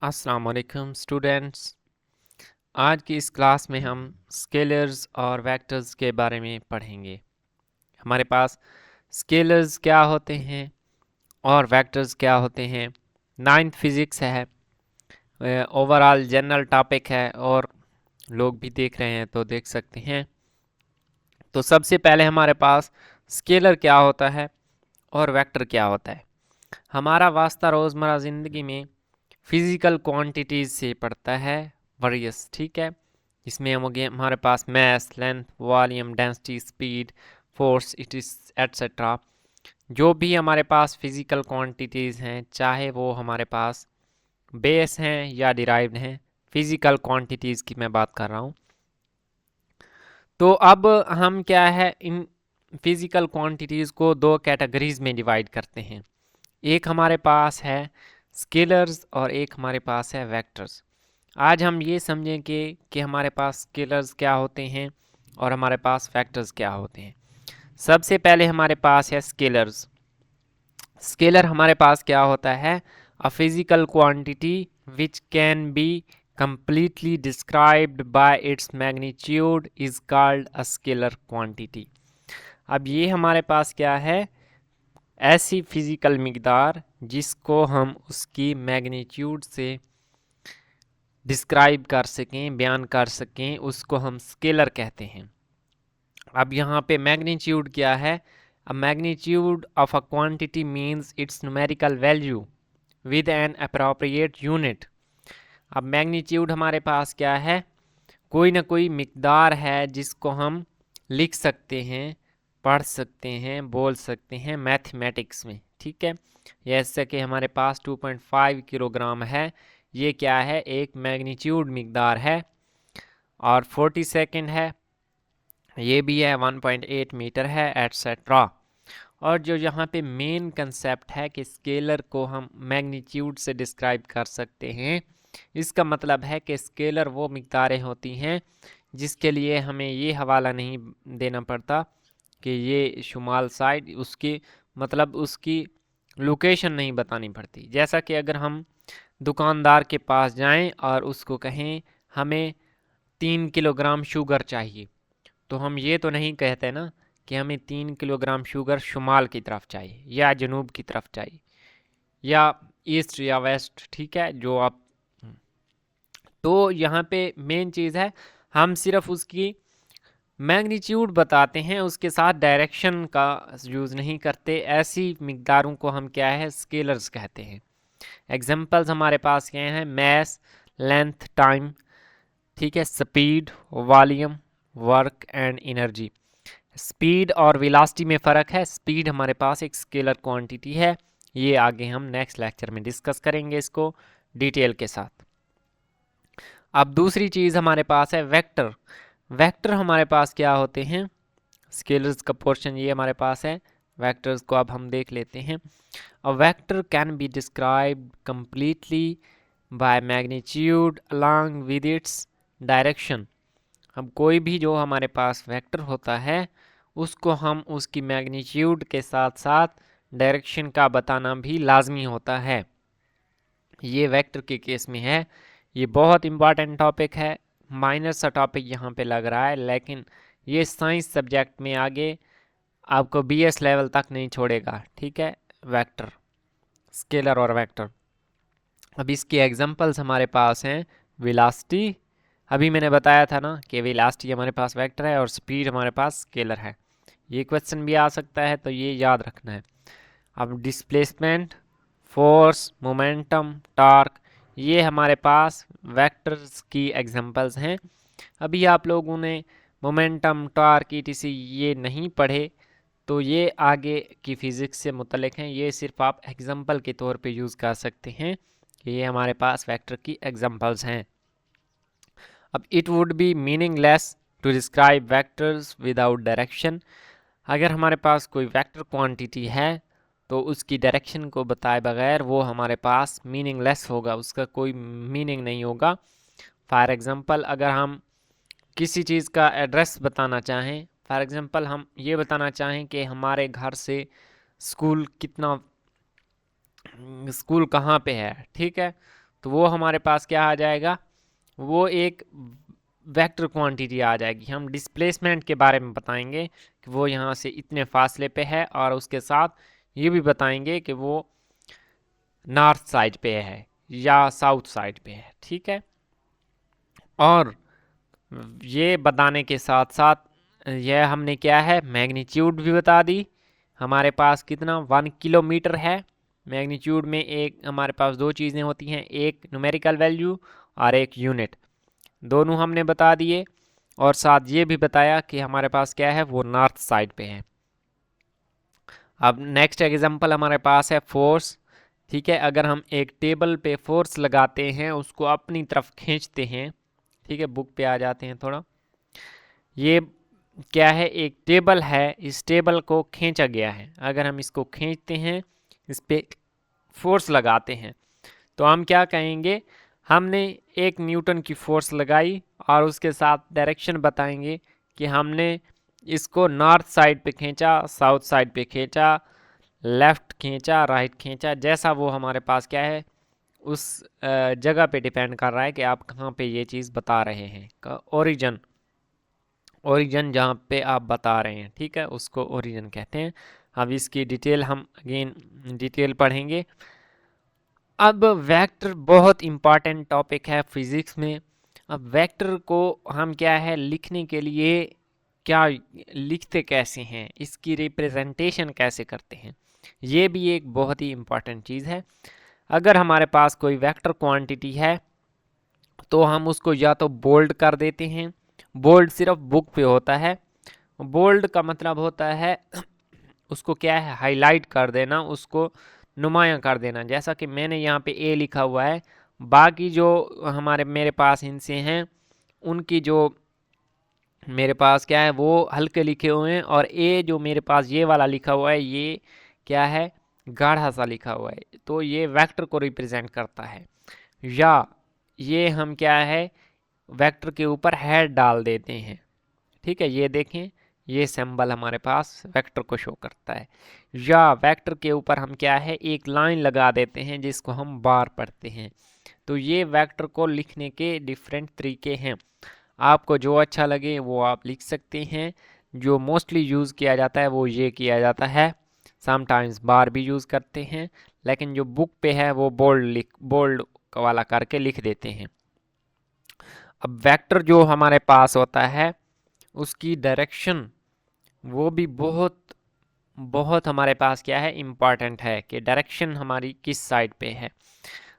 अस्सलाम वालेकुम स्टूडेंट्स। आज की इस क्लास में हम स्केलर्स और वेक्टर्स के बारे में पढ़ेंगे। हमारे पास स्केलर्स क्या होते हैं और वेक्टर्स क्या होते हैं। नाइन्थ फिजिक्स है, ओवरऑल जनरल टॉपिक है और लोग भी देख रहे हैं तो देख सकते हैं। तो सबसे पहले हमारे पास स्केलर क्या होता है और वेक्टर क्या होता है। हमारा वास्ता रोज़मर्रा ज़िंदगी में फिजिकल क्वांटिटीज से पड़ता है, वेरियस, ठीक है। इसमें हम हमारे पास mass, length, volume, density, speed, force, it is etcetera. जो भी हमारे पास फिजिकल क्वांटिटीज हैं, चाहे वो हमारे पास बेस हैं या डिराइव्ड हैं, फिजिकल क्वांटिटीज की मैं बात कर रहा हूँ। तो अब हम क्या है, इन फिजिकल क्वांटिटीज को दो कैटेगरीज में डिवाइड करते हैं। एक हमारे पास है स्केलर्स और एक हमारे पास है वेक्टर्स। आज हम ये समझेंगे कि हमारे पास स्केलर्स क्या होते हैं और हमारे पास वेक्टर्स क्या होते हैं। सबसे पहले हमारे पास है स्केलर्स। स्केलर हमारे पास क्या होता है, a physical quantity which can be completely described by its magnitude is called a scalar quantity। अब ये हमारे पास क्या है, ऐसी फिजिकल मिकदार जिसको हम उसकी मैग्नीट्यूड से डिस्क्राइब कर सकें, बयान कर सकें, उसको हम स्केलर कहते हैं। अब यहाँ पे मैग्नीट्यूड क्या है, अ magnitude of a quantity means it's numerical value with an appropriate unit. अब मैग्नीट्यूड हमारे पास क्या है, कोई ना कोई मिकदार है जिसको हम लिख सकते हैं, पढ़ सकते हैं, बोल सकते हैं मैथमेटिक्स में, ठीक है। जैसे कि हमारे पास 2.5 किलोग्राम है, ये क्या है, एक मैग्नीट्यूड मिकदार है। और 40 सेकेंड है, ये भी है, 1.8 मीटर है, एटसेट्रा। और जो यहाँ पे मेन कंसेप्ट है कि स्केलर को हम मैग्नीट्यूड से डिस्क्राइब कर सकते हैं, इसका मतलब है कि स्केलर वो मिकदारें होती हैं जिसके लिए हमें ये हवाला नहीं देना पड़ता कि ये शुमाल साइड, उसकी मतलब उसकी लोकेशन नहीं बतानी पड़ती। जैसा कि अगर हम दुकानदार के पास जाएं और उसको कहें हमें 3 किलोग्राम शुगर चाहिए, तो हम ये तो नहीं कहते ना कि हमें 3 किलोग्राम शुगर शुमाल की तरफ चाहिए या जनूब की तरफ चाहिए या ईस्ट या वेस्ट, ठीक है। जो आप, तो यहाँ पे मेन चीज़ है, हम सिर्फ उसकी मैग्नीट्यूड बताते हैं, उसके साथ डायरेक्शन का यूज़ नहीं करते। ऐसी मिकदारों को हम क्या है, स्केलर्स कहते हैं। एग्जांपल्स हमारे पास क्या हैं, मैस, लेंथ, टाइम, ठीक है, speed, volume, work and energy. Speed और वेलोसिटी में फ़र्क है। स्पीड हमारे पास एक स्केलर क्वांटिटी है, ये आगे हम नेक्स्ट लेक्चर में डिस्कस करेंगे इसको डिटेल के साथ। अब दूसरी चीज़ हमारे पास है वेक्टर। वेक्टर हमारे पास क्या होते हैं, स्केलर्स का पोर्शन ये हमारे पास है, वेक्टर्स को अब हम देख लेते हैं। A vector can be described completely by magnitude along with its direction. अब कोई भी जो हमारे पास वेक्टर होता है, उसको हम उसकी मैग्नीट्यूड के साथ साथ डायरेक्शन का बताना भी लाजमी होता है। ये वेक्टर के केस में है। ये बहुत इम्पॉर्टेंट टॉपिक है, माइनर सा टॉपिक यहाँ पे लग रहा है, लेकिन ये साइंस सब्जेक्ट में आगे आपको बीएस लेवल तक नहीं छोड़ेगा, ठीक है। वेक्टर, स्केलर और वेक्टर। अब इसके एग्जांपल्स हमारे पास हैं, वेलोसिटी, अभी मैंने बताया था ना कि वेलोसिटी हमारे पास वेक्टर है और स्पीड हमारे पास स्केलर है। ये क्वेश्चन भी आ सकता है तो ये याद रखना है। अब डिस्प्लेसमेंट, फोर्स, मोमेंटम, टॉर्क, ये हमारे पास वेक्टर्स की एग्जांपल्स हैं। अभी आप लोगों ने मोमेंटम, टॉर्क, ईटीसी ये नहीं पढ़े, तो ये आगे की फिज़िक्स से मुतल्लिक हैं। ये सिर्फ आप एग्जांपल के तौर पे यूज़ कर सकते हैं कि ये हमारे पास वेक्टर की एग्जांपल्स हैं। अब it would be meaningless to describe vectors without direction. अगर हमारे पास कोई वेक्टर क्वांटिटी है तो उसकी डायरेक्शन को बताए बगैर वो हमारे पास मीनिंगलेस होगा, उसका कोई मीनिंग नहीं होगा। फॉर एग्जांपल, अगर हम किसी चीज़ का एड्रेस बताना चाहें, फॉर एग्जांपल हम ये बताना चाहें कि हमारे घर से स्कूल कितना, स्कूल कहाँ पे है, ठीक है, तो वो हमारे पास क्या आ जाएगा, वो एक वेक्टर क्वांटिटी आ जाएगी। हम डिस्प्लेसमेंट के बारे में बताएंगे कि वो यहाँ से इतने फासले पे है, और उसके साथ ये भी बताएंगे कि वो नॉर्थ साइड पे है या साउथ साइड पे है, ठीक है। और ये बताने के साथ साथ यह हमने क्या है, मैग्नीट्यूड भी बता दी। हमारे पास कितना 1 किलोमीटर है। मैग्नीट्यूड में एक हमारे पास दो चीज़ें होती हैं, एक न्यूमेरिकल वैल्यू और एक यूनिट, दोनों हमने बता दिए। और साथ ये भी बताया कि हमारे पास क्या है, वो नॉर्थ साइड पे है। अब नेक्स्ट एग्जांपल हमारे पास है फोर्स, ठीक है। अगर हम एक टेबल पे फोर्स लगाते हैं, उसको अपनी तरफ खींचते हैं, ठीक है, बुक पे आ जाते हैं थोड़ा। ये क्या है, एक टेबल है, इस टेबल को खींचा गया है। अगर हम इसको खींचते हैं, इस पे फोर्स लगाते हैं, तो हम क्या कहेंगे, हमने 1 न्यूटन की फोर्स लगाई, और उसके साथ डायरेक्शन बताएंगे कि हमने इसको नॉर्थ साइड पे खींचा, साउथ साइड पे खींचा, लेफ़्ट खींचा, राइट खींचा, जैसा वो हमारे पास क्या है, उस जगह पे डिपेंड कर रहा है कि आप कहाँ पे ये चीज़ बता रहे हैं। ओरिजिन, ओरिजिन जहाँ पे आप बता रहे हैं, ठीक है, उसको ओरिजिन कहते हैं। अब इसकी डिटेल हम अगेन डिटेल पढ़ेंगे। अब वेक्टर बहुत इम्पॉर्टेंट टॉपिक है फिज़िक्स में। अब वेक्टर को हम क्या है, लिखने के लिए क्या लिखते कैसे हैं, इसकी रिप्रेजेंटेशन कैसे करते हैं, ये भी एक बहुत ही इम्पॉर्टेंट चीज़ है। अगर हमारे पास कोई वेक्टर क्वांटिटी है, तो हम उसको या तो बोल्ड कर देते हैं, बोल्ड सिर्फ बुक पे होता है। बोल्ड का मतलब होता है उसको क्या है, हाईलाइट कर देना, उसको नुमायाँ कर देना। जैसा कि मैंने यहाँ पे ए लिखा हुआ है, बाकी जो मेरे पास इनसे हैं, उनकी जो मेरे पास क्या है, वो हल्के लिखे हुए हैं, और ए जो मेरे पास ये वाला लिखा हुआ है, ये क्या है, गाढ़ा सा लिखा हुआ है। तो ये वेक्टर को रिप्रेजेंट करता है। या ये हम क्या है, वेक्टर के ऊपर हेड डाल देते हैं, ठीक है। ये देखें, ये सिंबल हमारे पास वेक्टर को शो करता है। या वेक्टर के ऊपर हम क्या है, एक लाइन लगा देते हैं जिसको हम बार पढ़ते हैं। तो ये वेक्टर को लिखने के डिफरेंट तरीके हैं। आपको जो अच्छा लगे वो आप लिख सकते हैं। जो मोस्टली यूज़ किया जाता है वो ये किया जाता है। समटाइम्स बार भी यूज़ करते हैं, लेकिन जो बुक पे है वो बोल्ड वाला करके लिख देते हैं। अब वेक्टर जो हमारे पास होता है, उसकी डायरेक्शन वो भी बहुत बहुत हमारे पास क्या है, इम्पॉर्टेंट है कि डायरेक्शन हमारी किस साइड पे है।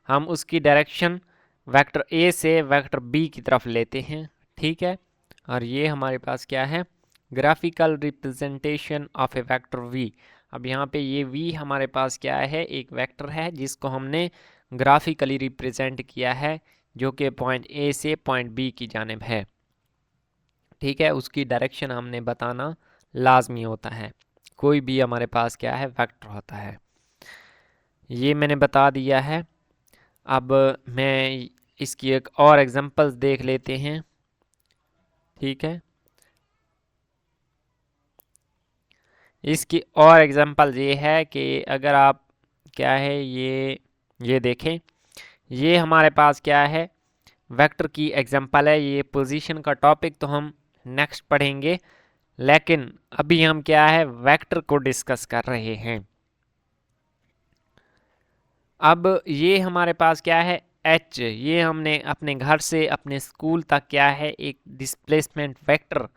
हम उसकी डायरेक्शन वेक्टर ए से वेक्टर बी की तरफ लेते हैं, ठीक है। और ये हमारे पास क्या है, graphical representation of a vector v. अब यहाँ पे ये वी हमारे पास क्या है, एक वेक्टर है जिसको हमने ग्राफिकली रिप्रेजेंट किया है, जो कि पॉइंट ए से पॉइंट बी की जानिब है, ठीक है। उसकी डायरेक्शन हमने बताना लाजमी होता है, कोई भी हमारे पास क्या है, वेक्टर होता है। ये मैंने बता दिया है। अब मैं इसकी एक और एग्जांपल्स देख लेते हैं, ठीक है। इसकी और एग्जांपल ये है कि अगर आप क्या है, ये देखें, ये हमारे पास क्या है, वेक्टर की एग्जांपल है। ये पोजीशन का टॉपिक तो हम नेक्स्ट पढ़ेंगे, लेकिन अभी हम क्या है, वेक्टर को डिस्कस कर रहे हैं। अब ये हमारे पास क्या है, एच, ये हमने अपने घर से अपने स्कूल तक क्या है, एक डिस्प्लेसमेंट वेक्टर,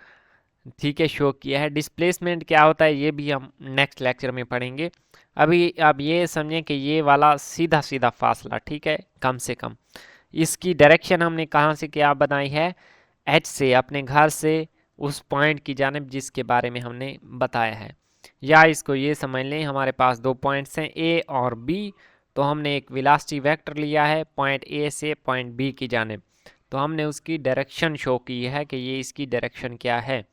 ठीक है, शो किया है। डिस्प्लेसमेंट क्या होता है ये भी हम नेक्स्ट लेक्चर में पढ़ेंगे। अभी आप ये समझें कि ये वाला सीधा सीधा फासला, ठीक है, कम से कम इसकी डायरेक्शन हमने कहाँ से क्या बनाई है, एच से, अपने घर से उस पॉइंट की जानिब जिसके बारे में हमने बताया है। या इसको ये समझ लें, हमारे पास दो पॉइंट्स हैं ए और बी, तो हमने एक वेलोसिटी वेक्टर लिया है पॉइंट ए से पॉइंट बी की जानिब, तो हमने उसकी डायरेक्शन शो की है कि ये इसकी डायरेक्शन क्या है।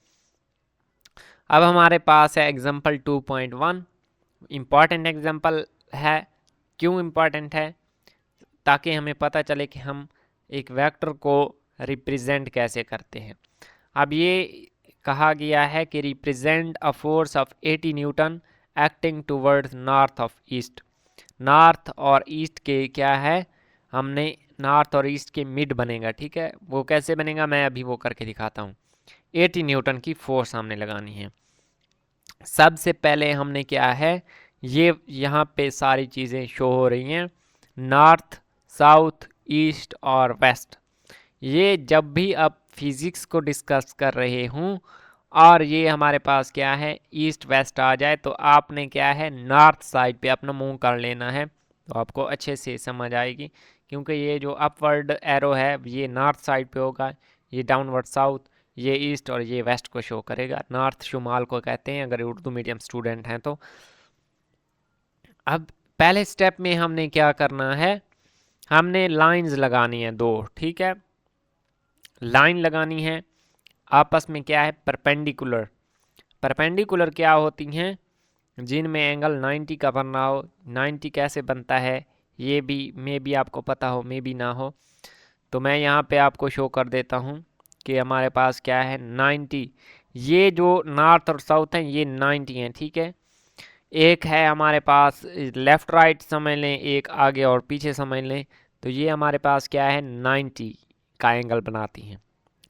अब हमारे पास है एग्जाम्पल 2.1, इम्पॉर्टेंट एग्जाम्पल है। क्यों इम्पॉर्टेंट है, ताकि हमें पता चले कि हम एक वेक्टर को रिप्रेजेंट कैसे करते हैं। अब ये कहा गया है कि represent a force of 80 Newton acting towards north of east. North और ईस्ट के क्या है, हमने नॉर्थ और ईस्ट के मिड बनेगा, ठीक है। वो कैसे बनेगा मैं अभी वो करके दिखाता हूँ। 80 न्यूटन की फोर्स हमने लगानी है। सबसे पहले हमने क्या है, ये यहाँ पे सारी चीज़ें शो हो रही हैं, नॉर्थ, साउथ, ईस्ट और वेस्ट। ये जब भी आप फिजिक्स को डिस्कस कर रहे हूँ और ये हमारे पास क्या है ईस्ट वेस्ट आ जाए, तो आपने क्या है नॉर्थ साइड पे अपना मुंह कर लेना है, तो आपको अच्छे से समझ आएगी। क्योंकि ये जो अपवर्ड एरो है ये नॉर्थ साइड पे होगा, ये डाउनवर्ड साउथ, ये ईस्ट और ये वेस्ट को शो करेगा। नॉर्थ शुमाल को कहते हैं अगर उर्दू मीडियम स्टूडेंट हैं तो। अब पहले स्टेप में हमने क्या करना है, हमने लाइंस लगानी है दो, ठीक है। लाइन लगानी है आपस में क्या है परपेंडिकुलर। परपेंडिकुलर क्या होती हैं, जिनमें एंगल 90 का बनना हो। 90 कैसे बनता है ये भी मे भी आपको पता हो मे भी ना हो, तो मैं यहाँ पे आपको शो कर देता हूँ कि हमारे पास क्या है 90। ये जो नॉर्थ और साउथ हैं ये 90 हैं, ठीक है। एक है हमारे पास लेफ़्ट राइट समझ लें, एक आगे और पीछे समझ लें, तो ये हमारे पास क्या है 90 का एंगल बनाती हैं,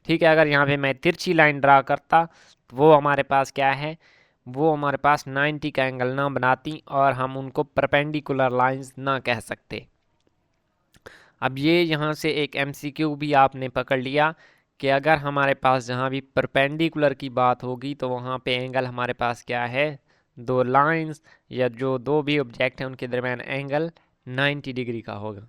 ठीक है। अगर यहाँ पे मैं तिरछी लाइन ड्रा करता तो वो हमारे पास क्या है, वो हमारे पास 90 का एंगल ना बनाती और हम उनको परपेंडिकुलर लाइंस ना कह सकते। अब ये यहाँ से एक एमसीक्यू भी आपने पकड़ लिया कि अगर हमारे पास जहाँ भी परपेंडिकुलर की बात होगी तो वहाँ पे एंगल हमारे पास क्या है, दो लाइंस या जो दो भी ऑब्जेक्ट हैं उनके दरमियान एंगल 90 डिग्री का होगा।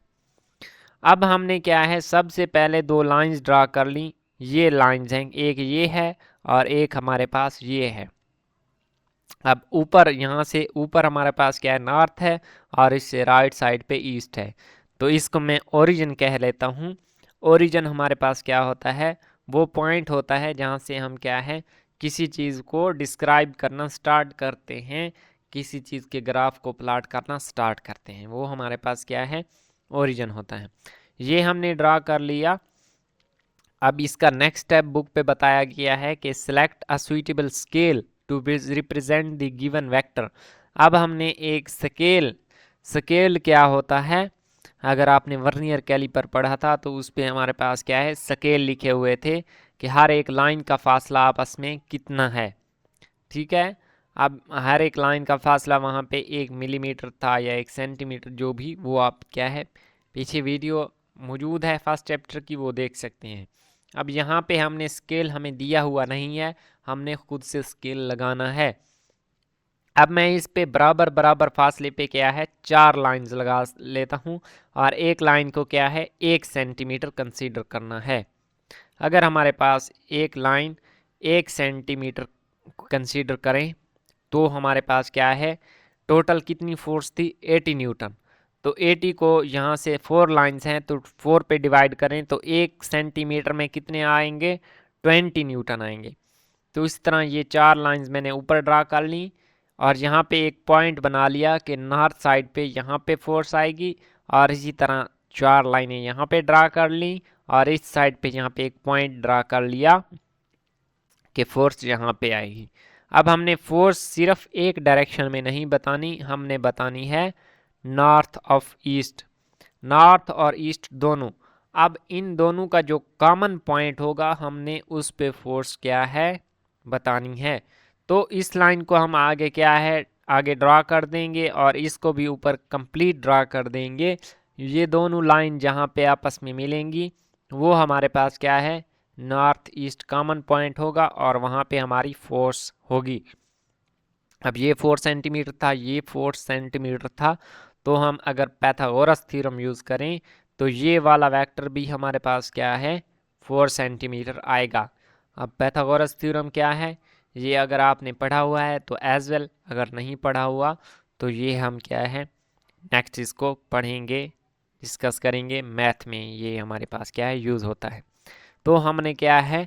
अब हमने क्या है सबसे पहले दो लाइंस ड्रा कर ली, ये लाइंस हैं, एक ये है और एक हमारे पास ये है। अब ऊपर यहाँ से ऊपर हमारे पास क्या है नॉर्थ है और इससे राइट साइड पे ईस्ट है, तो इसको मैं ओरिजिन कह लेता हूँ। ओरिजिन हमारे पास क्या होता है, वो पॉइंट होता है जहाँ से हम क्या है किसी चीज़ को डिस्क्राइब करना स्टार्ट करते हैं, किसी चीज़ के ग्राफ को प्लॉट करना स्टार्ट करते हैं, वो हमारे पास क्या है ओरिजिन होता है। ये हमने ड्रा कर लिया। अब इसका नेक्स्ट स्टेप बुक पे बताया गया है कि select a suitable scale to represent the given vector. अब हमने एक स्केल, स्केल क्या होता है, अगर आपने वर्नियर कैलिपर पढ़ा था तो उस पे हमारे पास क्या है स्केल लिखे हुए थे कि हर एक लाइन का फासला आपस में कितना है, ठीक है। अब हर एक लाइन का फासला वहाँ पे 1 मिलीमीटर था या 1 सेंटीमीटर, जो भी वो आप क्या है पीछे वीडियो मौजूद है फर्स्ट चैप्टर की, वो देख सकते हैं। अब यहाँ पे हमने स्केल हमें दिया हुआ नहीं है, हमने खुद से स्केल लगाना है। अब मैं इस पे बराबर बराबर फासले पे क्या है 4 लाइंस लगा लेता हूँ और एक लाइन को क्या है 1 सेंटीमीटर कंसीडर करना है। अगर हमारे पास एक लाइन 1 सेंटीमीटर कंसीडर करें तो हमारे पास क्या है टोटल कितनी फोर्स थी 80 न्यूटन। तो 80 को यहाँ से 4 लाइंस हैं तो 4 पे डिवाइड करें तो 1 सेंटीमीटर में कितने आएंगे 20 न्यूटन आएंगे। तो इस तरह ये 4 लाइंस मैंने ऊपर ड्रा कर ली और यहाँ पे एक पॉइंट बना लिया कि नॉर्थ साइड पे यहाँ पे फोर्स आएगी, और इसी तरह 4 लाइनें यहाँ पे ड्रा कर ली और इस साइड पे यहाँ पे एक पॉइंट ड्रा कर लिया कि फोर्स यहाँ पे आएगी। अब हमने फोर्स सिर्फ एक डायरेक्शन में नहीं बतानी, हमने बतानी है नॉर्थ ऑफ ईस्ट, नॉर्थ और ईस्ट दोनों। अब इन दोनों का जो कॉमन पॉइंट होगा हमने उस पे फोर्स क्या है बतानी है। तो इस लाइन को हम आगे क्या है आगे ड्रा कर देंगे और इसको भी ऊपर कंप्लीट ड्रा कर देंगे। ये दोनों लाइन जहाँ पे आपस में मिलेंगी वो हमारे पास क्या है नॉर्थ ईस्ट कॉमन पॉइंट होगा और वहाँ पे हमारी फोर्स होगी। अब ये 4 सेंटीमीटर था, ये 4 सेंटीमीटर था, तो हम अगर पाइथागोरस थ्योरम यूज़ करें तो ये वाला वेक्टर भी हमारे पास क्या है 4 सेंटीमीटर आएगा। अब पाइथागोरस थ्योरम क्या है ये अगर आपने पढ़ा हुआ है तो एज वेल, अगर नहीं पढ़ा हुआ तो ये हम क्या है नेक्स्ट इसको पढ़ेंगे डिस्कस करेंगे मैथ में, ये हमारे पास क्या है यूज़ होता है। तो हमने क्या है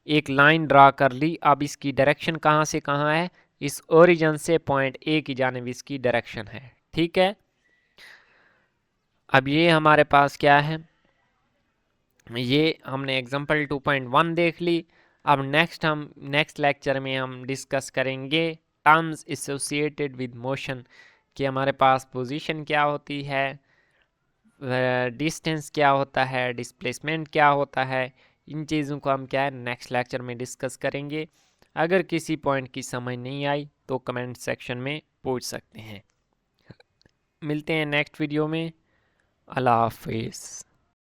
एक लाइन ड्रा कर ली। अब इसकी डायरेक्शन कहाँ से कहाँ है, इस ओरिजिन से पॉइंट ए की जानिब इसकी डायरेक्शन है, ठीक है। अब ये हमारे पास क्या है, ये हमने एग्जांपल 2.1 देख ली। अब हम नेक्स्ट लेक्चर में हम डिस्कस करेंगे टर्म्स एसोसिएटेड विद मोशन कि हमारे पास पोजीशन क्या होती है, डिस्टेंस क्या होता है, डिस्प्लेसमेंट क्या होता है, इन चीज़ों को हम क्या है नेक्स्ट लेक्चर में डिस्कस करेंगे। अगर किसी पॉइंट की समझ नहीं आई तो कमेंट सेक्शन में पूछ सकते हैं। मिलते हैं नेक्स्ट वीडियो में। अल्लाह हाफिज़।